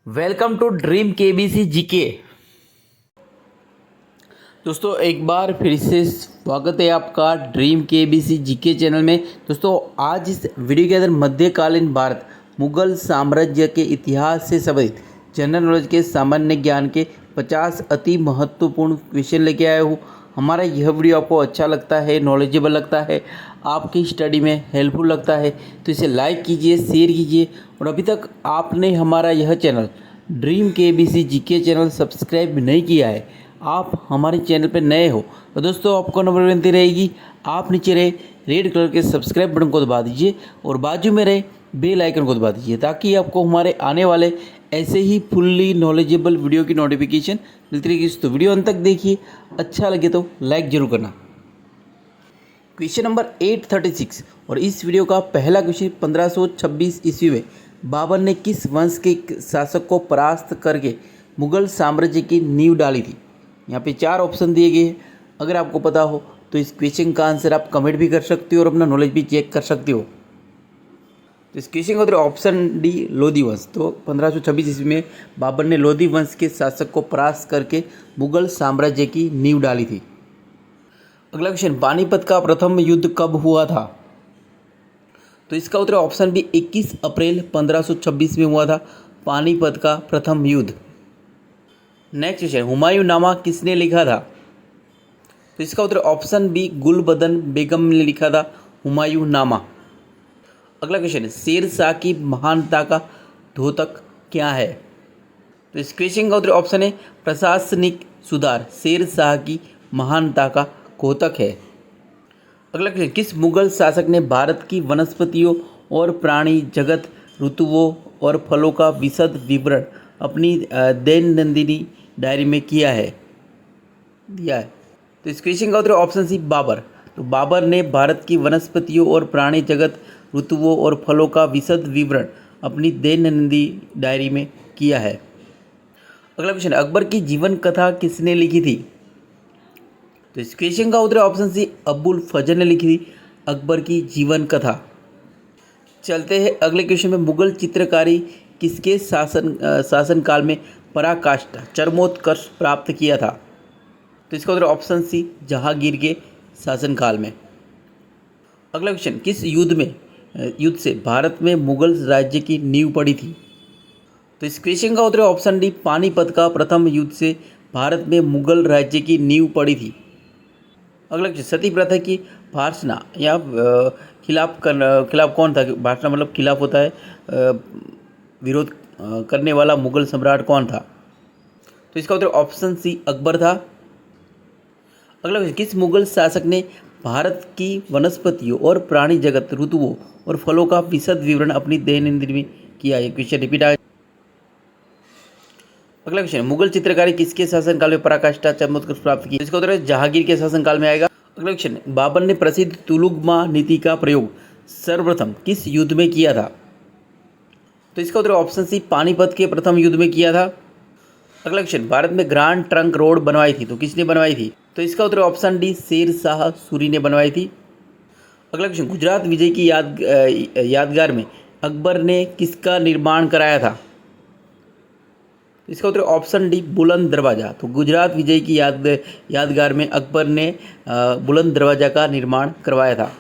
Welcome to dream KBC GK. दोस्तों एक बार फिर से स्वागत है आपका ड्रीम केबीसी जीके चैनल में। दोस्तों आज इस वीडियो के अंदर मध्यकालीन भारत मुगल साम्राज्य के इतिहास से संबंधित जनरल नॉलेज के सामान्य ज्ञान के 50 अति महत्वपूर्ण क्वेश्चन लेके आया हूँ। हमारा यह वीडियो आपको अच्छा लगता है, नॉलेजेबल लगता है, आपकी स्टडी में हेल्पफुल लगता है तो इसे लाइक कीजिए, शेयर कीजिए। और अभी तक आपने हमारा यह channel dream KBC GK channel subscribe नहीं किया है, आप हमारे चैनल पर नए हो तो दोस्तों आपको नंबर विनती रहेगी, आप नीचे रहे रेड कलर के सब्सक्राइब बटन को दबा दीजिए और बाजू में रहे बेल आइकन को दबा दीजिए ताकि आपको हमारे आने वाले ऐसे ही फुल्ली नॉलेजेबल वीडियो की नोटिफिकेशन मिलती रहेगी। तो वीडियो अंत तक देखिए, अच्छा लगे तो लाइक जरूर करना। क्वेश्चन नंबर 836 और इस वीडियो का पहला क्वेश्चन 1526 ईस्वी में बाबर ने किस वंश के शासक को परास्त करके मुगल साम्राज्य की नींव डाली थी। यहाँ पे 4 ऑप्शन दिए गए हैं। अगर आपको पता हो तो इस क्वेश्चन का आंसर आप कमेंट भी कर सकते हो और अपना नॉलेज भी चेक कर सकते हो। तो इस क्वेश्चन का उत्तर ऑप्शन डी लोधी वंश। तो 1526 ईस्वी में बाबर ने लोधी वंश के शासक को परास्त करके मुगल साम्राज्य की नींव डाली थी। अगला क्वेश्चन, पानीपत का प्रथम युद्ध कब हुआ था। तो इसका उत्तर ऑप्शन बी 21 अप्रैल 1526 में हुआ था पानीपत का प्रथम युद्ध। नेक्स्ट क्वेश्चन, हुमायूं नामा किसने लिखा था। तो इसका उत्तर ऑप्शन बी गुलबदन बेगम ने लिखा था हुमायूं नामा। अगला क्वेश्चन, शेर शाह की महानता का द्योतक क्या है। तो इस क्वेश्चन का उत्तर ऑप्शन है प्रशासनिक सुधार शेर शाह की महानता का द्योतक है। अगला क्वेश्चन, किस मुगल शासक ने भारत की वनस्पतियों और प्राणी जगत, ऋतुओं और फलों का विशद विवरण अपनी दैनंदिनी डायरी में दिया है। तो इस क्वेश्चन का उत्तर ऑप्शन सी बाबर। तो बाबर ने भारत की वनस्पतियों और प्राणी जगत, ऋतुओं और फलों का विशद विवरण अपनी दैनंदिनी डायरी में किया है। अगला क्वेश्चन, अकबर की जीवन कथा किसने लिखी थी। तो इस क्वेश्चन का उत्तर ऑप्शन सी अबुल फजल ने लिखी थी अकबर की जीवन कथा। चलते हैं अगले क्वेश्चन में, मुगल चित्रकारी किसके शासनकाल में पराकाष्ठा चरमोत्कर्ष प्राप्त किया था। तो इसका उत्तर ऑप्शन सी जहांगीर के शासनकाल में। अगला क्वेश्चन, किस युद्ध से भारत में मुगल राज्य की नींव पड़ी थी। तो इस क्वेश्चन का उत्तर ऑप्शन डी पानीपत का प्रथम युद्ध से भारत में मुगल राज्य की नींव पड़ी थी। अगला क्वेश्चन, सती प्रथा की भर्त्सना या खिलाफ कौन था। भर्त्सना मतलब खिलाफ होता है, विरोध करने वाला मुगल सम्राट कौन था। तो इसका उत्तर ऑप्शन सी अकबर था। अगला क्वेश्चन, किस मुगल शासक ने भारत की वनस्पतियों और प्राणी जगत, ऋतुओं और फलों का विशद विवरण अपनी दैनंदिनी में किया। ये क्वेश्चन रिपीट आ। अगला क्वेश्चन, मुगल चित्रकारी किसके शासनकाल में पराकाष्ठा चरमोत्कर्ष प्राप्त की। इसका उत्तर जहांगीर के शासनकाल में आएगा। अगला क्वेश्चन, बाबर ने प्रसिद्ध तुलुगमा नीति का प्रयोग सर्वप्रथम किस युद्ध में किया था। तो इसका उत्तर ऑप्शन सी पानीपत के प्रथम युद्ध में किया था। अगला क्वेश्चन, भारत में ग्रांड ट्रंक रोड बनवाई थी तो किसने बनवाई थी। तो इसका उत्तर ऑप्शन डी शेर शाह सूरी ने बनवाई थी। अगला क्वेश्चन, गुजरात विजय की यादगार में अकबर ने किसका निर्माण कराया था। इसका उत्तर ऑप्शन डी बुलंद दरवाज़ा। तो गुजरात विजय की यादगार में अकबर ने बुलंद दरवाज़ा का निर्माण करवाया था।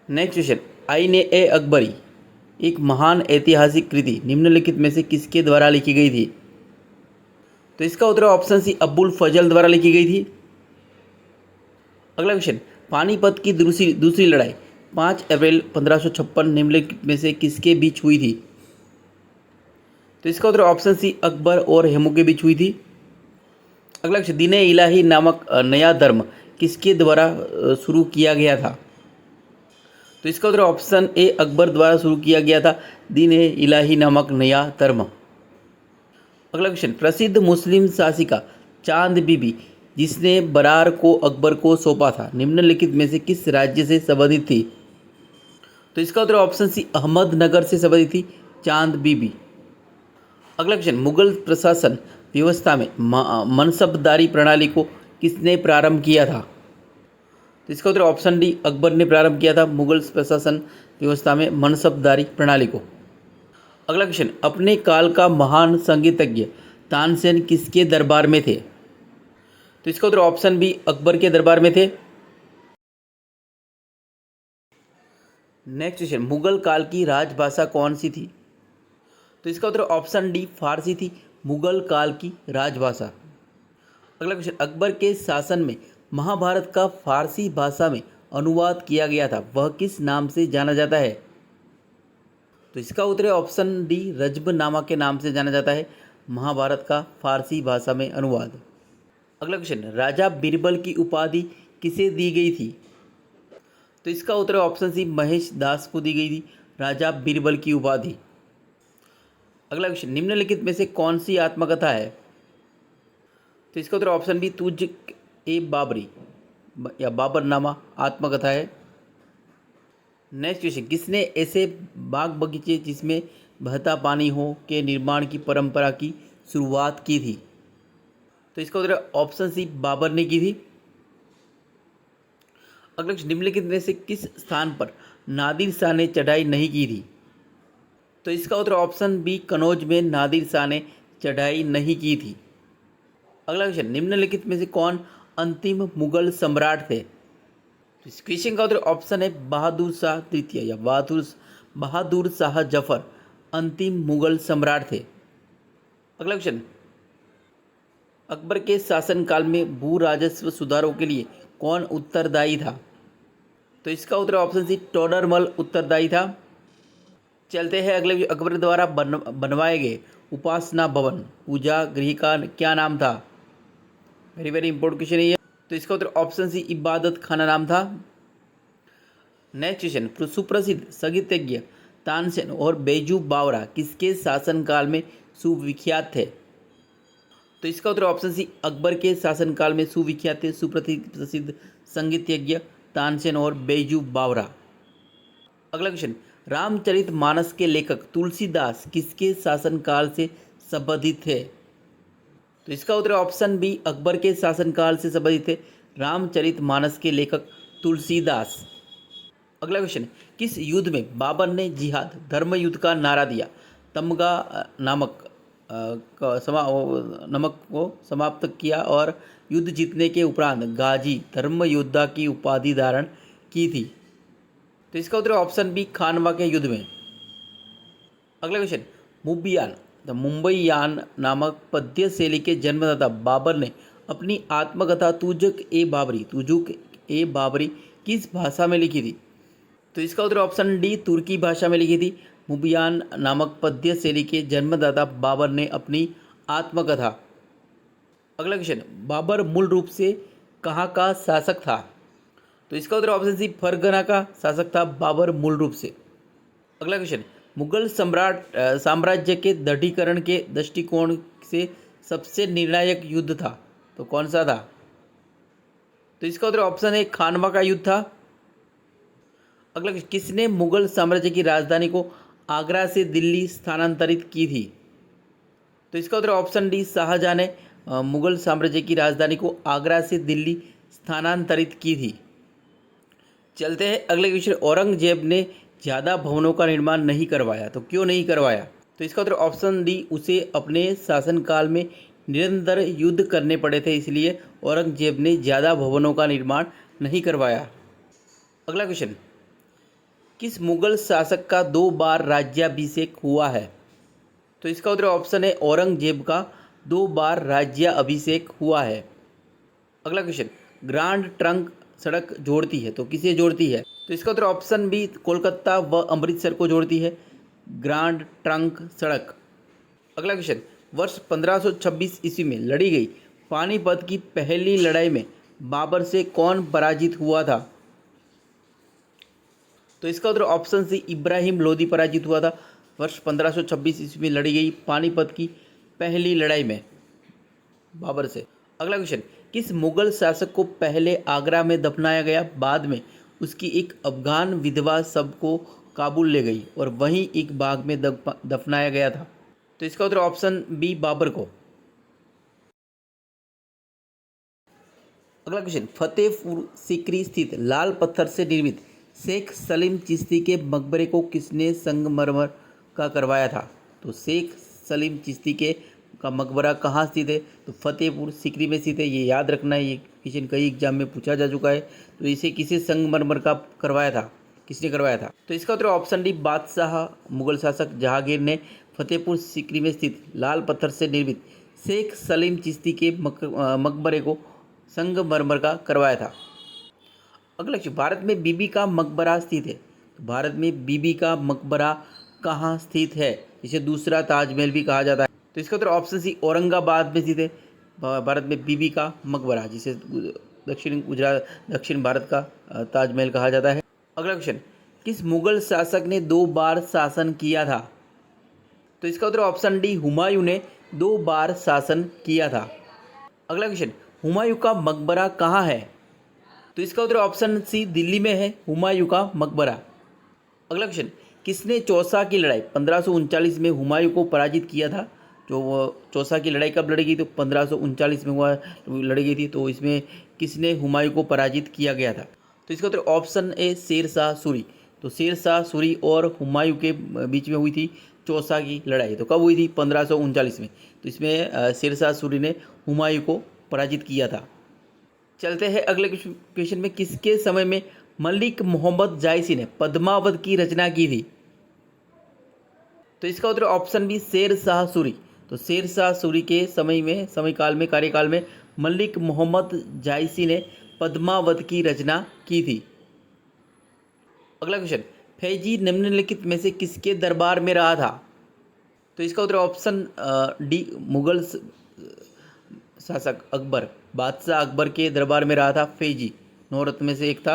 नेक्स्ट क्वेश्चन, आईन ए अकबरी एक महान ऐतिहासिक कृति निम्नलिखित में से किसके द्वारा लिखी गई थी। तो इसका उत्तर ऑप्शन सी अबुल फजल द्वारा लिखी गई थी। अगला क्वेश्चन, पानीपत की दूसरी लड़ाई 5 अप्रैल 1556 निम्नलिखित में से किसके बीच हुई थी। तो इसका उत्तर ऑप्शन सी अकबर और हेमू के बीच हुई थी। अगला क्वेश्चन, दीन ए इलाही नामक नया धर्म किसके द्वारा शुरू किया गया था। तो इसका उत्तर ऑप्शन ए अकबर द्वारा शुरू किया गया था दीन ए इलाही नामक नया धर्म। अगला क्वेश्चन, प्रसिद्ध मुस्लिम शासिका चांद बीबी जिसने बरार को अकबर को सौंपा था निम्नलिखित में से किस राज्य से संबंधित थी। तो इसका उत्तर ऑप्शन सी अहमदनगर से संबंधित थी चांद बीबी। अगला क्वेश्चन, मुगल प्रशासन व्यवस्था में मनसबदारी प्रणाली को किसने प्रारंभ किया था। तो इसका उत्तर ऑप्शन डी अकबर ने प्रारंभ किया था मुगल प्रशासन व्यवस्था में मनसबदारी प्रणाली को। अगला क्वेश्चन, अपने काल का महान संगीतज्ञ तानसेन किसके दरबार में थे? तो इसका उत्तर ऑप्शन बी अकबर के दरबार में थे। नेक्स्ट क्वेश्चन, मुगल काल की राजभाषा कौन सी थी? तो इसका उत्तर ऑप्शन डी फारसी थी मुगल काल की राजभाषा। अगला क्वेश्चन, अकबर के शासन में महाभारत का फारसी भाषा में अनुवाद किया गया था, वह किस नाम से जाना जाता है? तो इसका उत्तर है ऑप्शन डी रजबनामा के नाम से जाना जाता है महाभारत का फारसी भाषा में अनुवाद। अगला क्वेश्चन, राजा बीरबल की उपाधि किसे दी गई थी? तो इसका उत्तर है ऑप्शन सी महेश दास को दी गई थी राजा बीरबल की उपाधि। अगला क्वेश्चन, निम्नलिखित में से कौन सी आत्मकथा है? तो इसका उत्तर ऑप्शन बी तुझ ए बाबरी या बाबरनामा आत्मकथा है। नेक्स्ट क्वेश्चन, किसने ऐसे बाग बगीचे जिसमें बहता पानी हो के निर्माण की परंपरा की शुरुआत की थी? तो इसका उत्तर ऑप्शन सी बाबर ने की थी। अगला क्वेश्चन, निम्नलिखित में से किस स्थान पर नादिर शाह ने चढ़ाई नहीं की थी? तो इसका उत्तर ऑप्शन बी कनौज में नादिर शाह ने चढ़ाई नहीं की थी। अगला क्वेश्चन, निम्नलिखित में से कौन अंतिम मुगल सम्राट थे? तो इस क्वेश्चन का उत्तर ऑप्शन है बहादुर शाह तृतीय या बहादुर शाह जफर अंतिम मुगल सम्राट थे। अगला क्वेश्चन, अकबर के शासनकाल में भू राजस्व सुधारों के लिए कौन उत्तरदायी था? तो इसका उत्तर ऑप्शन सी टोडरमल उत्तरदायी था। चलते हैं अगले, अकबर द्वारा बनवाए गए उपासना भवन पूजा गृह का क्या नाम था? वेरी वेरी इंपॉर्टेंट क्वेश्चन है ये। तो इसका उत्तर ऑप्शन सी इबादत खाना नाम था। नेक्स्ट क्वेश्चन, सुप्रसिद्ध संगीतज्ञ तानसेन और बैजू बावरा किसके शासनकाल में सुविख्यात थे? तो इसका उत्तर ऑप्शन सी अकबर के शासनकाल में सुविख्यात थे सुप्रसिद्ध संगीतज्ञ तानसेन और बैजू बावरा। अगला क्वेश्चन, रामचरितमानस के लेखक तुलसीदास किसके शासनकाल से संबंधित थे? तो इसका उत्तर ऑप्शन बी अकबर के शासनकाल से संबंधित थे रामचरितमानस के लेखक तुलसीदास। अगला क्वेश्चन, किस युद्ध में बाबर ने जिहाद धर्म युद्ध का नारा दिया? तमगा नामक नमक को समाप्त किया और युद्ध जीतने के उपरांत गाजी धर्म योद्धा की उपाधि धारण की थी? तो इसका उत्तर ऑप्शन बी खानवा के युद्ध में। अगला क्वेश्चन, मुबियान द मुंबईयान नामक पद्य शैली के जन्मदाता बाबर ने अपनी आत्मकथा तुजुक ए बाबरी किस भाषा में लिखी थी? तो इसका उत्तर ऑप्शन डी तुर्की भाषा में लिखी थी। मुबियान नामक पद्य शैली के जन्मदाता बाबर ने अपनी आत्मकथा। अगला क्वेश्चन, बाबर मूल रूप से कहाँ का शासक था? तो इसका उत्तर ऑप्शन सी फरगना का शासक था बाबर मूल रूप से। अगला क्वेश्चन, मुगल साम्राज्य के दृढ़ीकरण के दृष्टिकोण से सबसे निर्णायक युद्ध था तो कौन सा था? तो इसका उत्तर ऑप्शन है खानवा का युद्ध था। अगला, किसने मुगल साम्राज्य की राजधानी को आगरा से दिल्ली स्थानांतरित की थी? तो इसका उत्तर ऑप्शन डी शाहजहां ने मुगल साम्राज्य की राजधानी को आगरा से दिल्ली स्थानांतरित की थी। चलते हैं अगले क्वेश्चन, औरंगजेब ने ज़्यादा भवनों का निर्माण नहीं करवाया तो क्यों नहीं करवाया? तो इसका उत्तर ऑप्शन डी उसे अपने शासनकाल में निरंतर युद्ध करने पड़े थे, इसलिए औरंगजेब ने ज़्यादा भवनों का निर्माण नहीं करवाया। अगला क्वेश्चन, किस मुगल शासक का 2 बार राज्याभिषेक हुआ है? तो इसका उत्तर ऑप्शन है औरंगजेब का 2 बार राज्याभिषेक हुआ है। अगला क्वेश्चन, ग्रांड ट्रंक सड़क जोड़ती है तो किसे जोड़ती है? तो इसका उत्तर ऑप्शन बी कोलकाता व अमृतसर को जोड़ती है ग्रांड ट्रंक सड़क। अगला क्वेश्चन, वर्ष 1526 ईस्वी में लड़ी गई पानीपत की पहली लड़ाई में बाबर से कौन पराजित हुआ था? तो इसका उत्तर ऑप्शन सी इब्राहिम लोदी पराजित हुआ था वर्ष 1526 ईस्वी में लड़ी गई पानीपत की पहली लड़ाई में बाबर से। अगला क्वेश्चन, किस मुगल शासक को पहले आगरा में दफनाया गया, बाद में उसकी एक अफगान विधवा सबको काबुल ले गई और वहीं एक बाग में दफनाया गया था? तो इसका उत्तर ऑप्शन बी बाबर को। अगला क्वेश्चन, फतेहपुर सीकरी स्थित लाल पत्थर से निर्मित शेख सलीम चिश्ती के मकबरे को किसने संगमरमर का करवाया था? तो शेख सलीम चिश्ती के का मकबरा कहाँ स्थित है? तो फतेहपुर सीकरी में स्थित है। ये याद रखना है, ये क्वेश्चन कई एग्जाम में पूछा जा चुका है। तो इसे किसे संगमरमर का करवाया था? किसने करवाया था? तो इसका उत्तर ऑप्शन डी बादशाह मुगल शासक जहांगीर ने फतेहपुर सीकरी में स्थित लाल पत्थर से निर्मित शेख सलीम चिश्ती के मकबरे को संगमरमर का करवाया था। अगला क्वेश्चन, भारत में बीबी का मकबरा स्थित है। तो भारत में बीबी का मकबरा कहाँ स्थित है? इसे दूसरा ताजमहल भी कहा जाता है। तो इसका उत्तर ऑप्शन सी औरंगाबाद में स्थित है। भारत में बीबी का मकबरा, जिसे दक्षिण भारत का ताजमहल कहा जाता है। अगला क्वेश्चन, किस मुगल शासक ने 2 बार शासन किया था? तो इसका उत्तर ऑप्शन डी हुमायूं ने 2 बार शासन किया था। अगला क्वेश्चन, हुमायूं का मकबरा कहाँ है? तो इसका उत्तर ऑप्शन सी दिल्ली में है हुमायूं का मकबरा। अगला क्वेश्चन, किसने चौसा की लड़ाई 1539 में हुमायूं को पराजित किया था? जो चौसा की लड़ाई कब लड़ी गई? तो 1539 में लड़ी गई थी। तो इसमें किसने हुमायूं को पराजित किया गया था? तो इसका उत्तर ऑप्शन ए शेर शाह सूरी। तो शेर शाह सूरी और हुमायूं के बीच में हुई थी चौसा की लड़ाई। तो कब हुई थी? 1539 में। तो इसमें शेर शाह सूरी ने हुमायूं को पराजित किया था। चलते हैं अगले क्वेश्चन में, किसके समय में मलिक मोहम्मद जायसी ने पद्मावत की रचना की थी? तो इसका उत्तर ऑप्शन बी शेर शाह सूरी। तो शेर शाह सूरी के कार्यकाल में मलिक मोहम्मद जायसी ने पद्मावत की रचना की थी। अगला क्वेश्चन, फैजी निम्नलिखित में से किसके दरबार में रहा था? तो इसका उत्तर ऑप्शन डी मुगल शासक अकबर, बादशाह अकबर के दरबार में रहा था फैजी। 9 रत्न में से एक था।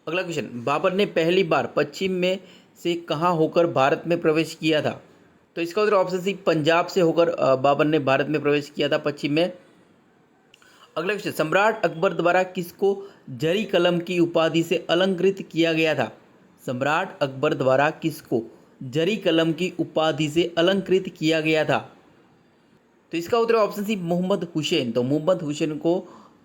अगला क्वेश्चन, बाबर ने पहली बार पश्चिम में से कहाँ होकर भारत में प्रवेश किया था? तो इसका उत्तर ऑप्शन सी पंजाब से होकर बाबर ने भारत में प्रवेश किया था पश्चिम में। अगला क्वेश्चन, सम्राट अकबर द्वारा किसको जरी कलम की उपाधि से अलंकृत किया गया था? सम्राट अकबर द्वारा किसको जरी कलम की उपाधि से अलंकृत किया गया था? तो इसका उत्तर ऑप्शन सी मोहम्मद हुसैन। तो मोहम्मद हुसैन को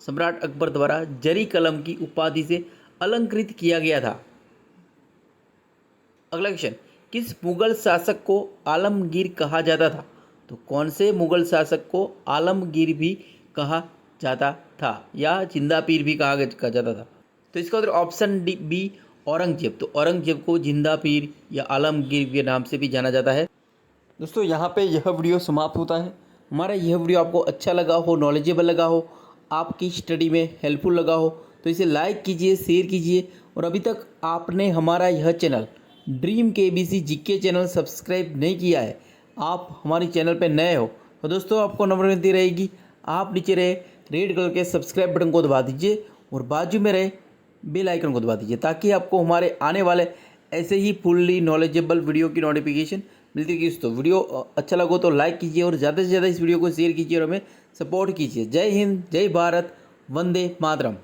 सम्राट अकबर द्वारा जरी कलम की उपाधि से अलंकृत किया गया था। अगला क्वेश्चन, किस मुगल शासक को आलमगीर कहा जाता था? तो कौन से मुगल शासक को आलमगीर भी कहा जाता था या जिंदा पीर भी कहा जाता था? तो इसका उत्तर ऑप्शन डी बी औरंगजेब। तो औरंगजेब को जिंदा पीर या आलमगीर के नाम से भी जाना जाता है। दोस्तों, यहाँ पे यह वीडियो समाप्त होता है। हमारा यह वीडियो आपको अच्छा लगा हो, नॉलेजेबल लगा हो, आपकी स्टडी में हेल्पफुल लगा हो तो इसे लाइक कीजिए, शेयर कीजिए। और अभी तक आपने हमारा यह channel dream KBC GK channel subscribe नहीं किया है, आप हमारे चैनल पर नए हो तो दोस्तों आपको नंबर मिलती रहेगी, आप नीचे रहे रेड कलर के सब्सक्राइब बटन को दबा दीजिए और बाजू में रहे बेल आइकन को दबा दीजिए ताकि आपको हमारे आने वाले ऐसे ही फुल्ली नॉलेजेबल वीडियो की नोटिफिकेशन मिलती है। दोस्तों, वीडियो अच्छा लगा तो लाइक कीजिए और ज़्यादा से ज़्यादा इस वीडियो को शेयर कीजिए और हमें सपोर्ट कीजिए। जय हिंद, जय भारत, वंदे मातरम।